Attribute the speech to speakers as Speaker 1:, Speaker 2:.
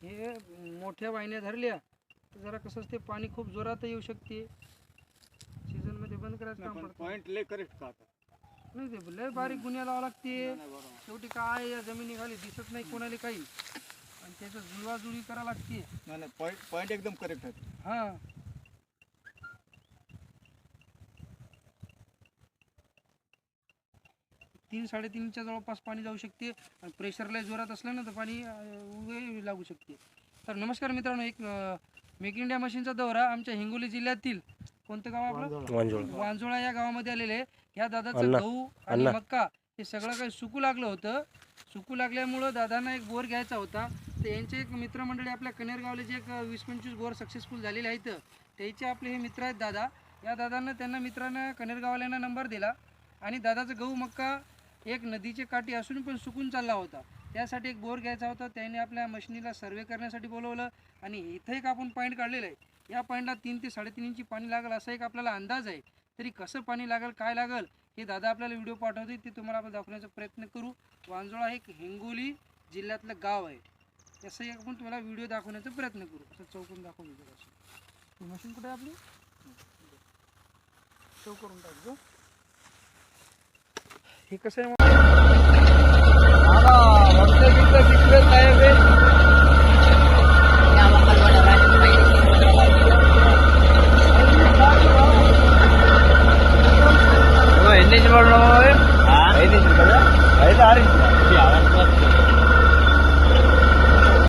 Speaker 1: हे मोठ्या वाहिन्या धरल्या तर जरा कसं असते पाणी खूप जोरात येऊ शकते. सीझन मध्ये बंद करायचं काम पडतं.
Speaker 2: पॉइंट लय करेक्ट का आता
Speaker 1: नाही ते लय बारीक गुन्ह्या लावा लागते. शेवटी काय या जमिनीखाली दिसत नाही कोणाला काही आणि त्याचं जुळवाजुळी करा लागते.
Speaker 2: नाही नाही पॉइंट एकदम करेक्ट आहे.
Speaker 1: हा 3-3.5च्या जवळपास पाणी जाऊ शकते आणि प्रेशरला जोरात असलं ना तर पाणी उभे लागू शकते. तर नमस्कार मित्रांनो, एक मेक इंडिया मशीनचा दौरा आमच्या हिंगोली जिल्ह्यातील कोणतं गाव आपलं वांजोळा या गावामध्ये आलेले आहे. या दादाचं गहू आणि मक्का हे सगळं काही सुकू लागलं होतं. सुकू लागल्यामुळं दादांना एक बोर घ्यायचा होता. तर यांचे एक मित्रमंडळी आपल्या कनेरगावले जे एक 20-25 बोर सक्सेसफुल झालेले आहेत त्याचे आपले हे मित्र आहेत दादा. या दादांना त्यांना मित्रांना कनेरगावल्यांना नंबर दिला आणि दादाचं गहू मक्का एक नदीचे काठी असून पण सुकून चालला होता. त्यासाठी एक बोर घ्यायचा होता. त्याने आपल्या मशिनीला सर्वे करण्यासाठी बोलवलं आणि इथं एक आपण पॉईंट काढलेलं आहे. या पॉईंटला 3 ते 3.5 इंची पाणी लागेल असा एक आपल्याला अंदाज आहे. तरी कसं पाणी लागेल काय लागेल हे दादा आपल्याला व्हिडिओ पाठवते, ते तुम्हाला आपण दाखवण्याचा प्रयत्न करू. वांजोळा हे एक हिंगोली जिल्ह्यातलं गाव आहे. तसंही आपण तुम्हाला व्हिडिओ दाखवण्याचा प्रयत्न करू. असं चौकून दाखवून देऊ. असं मशीन कुठे आहे आपली चौक करून टाकतो. हे कसं आहे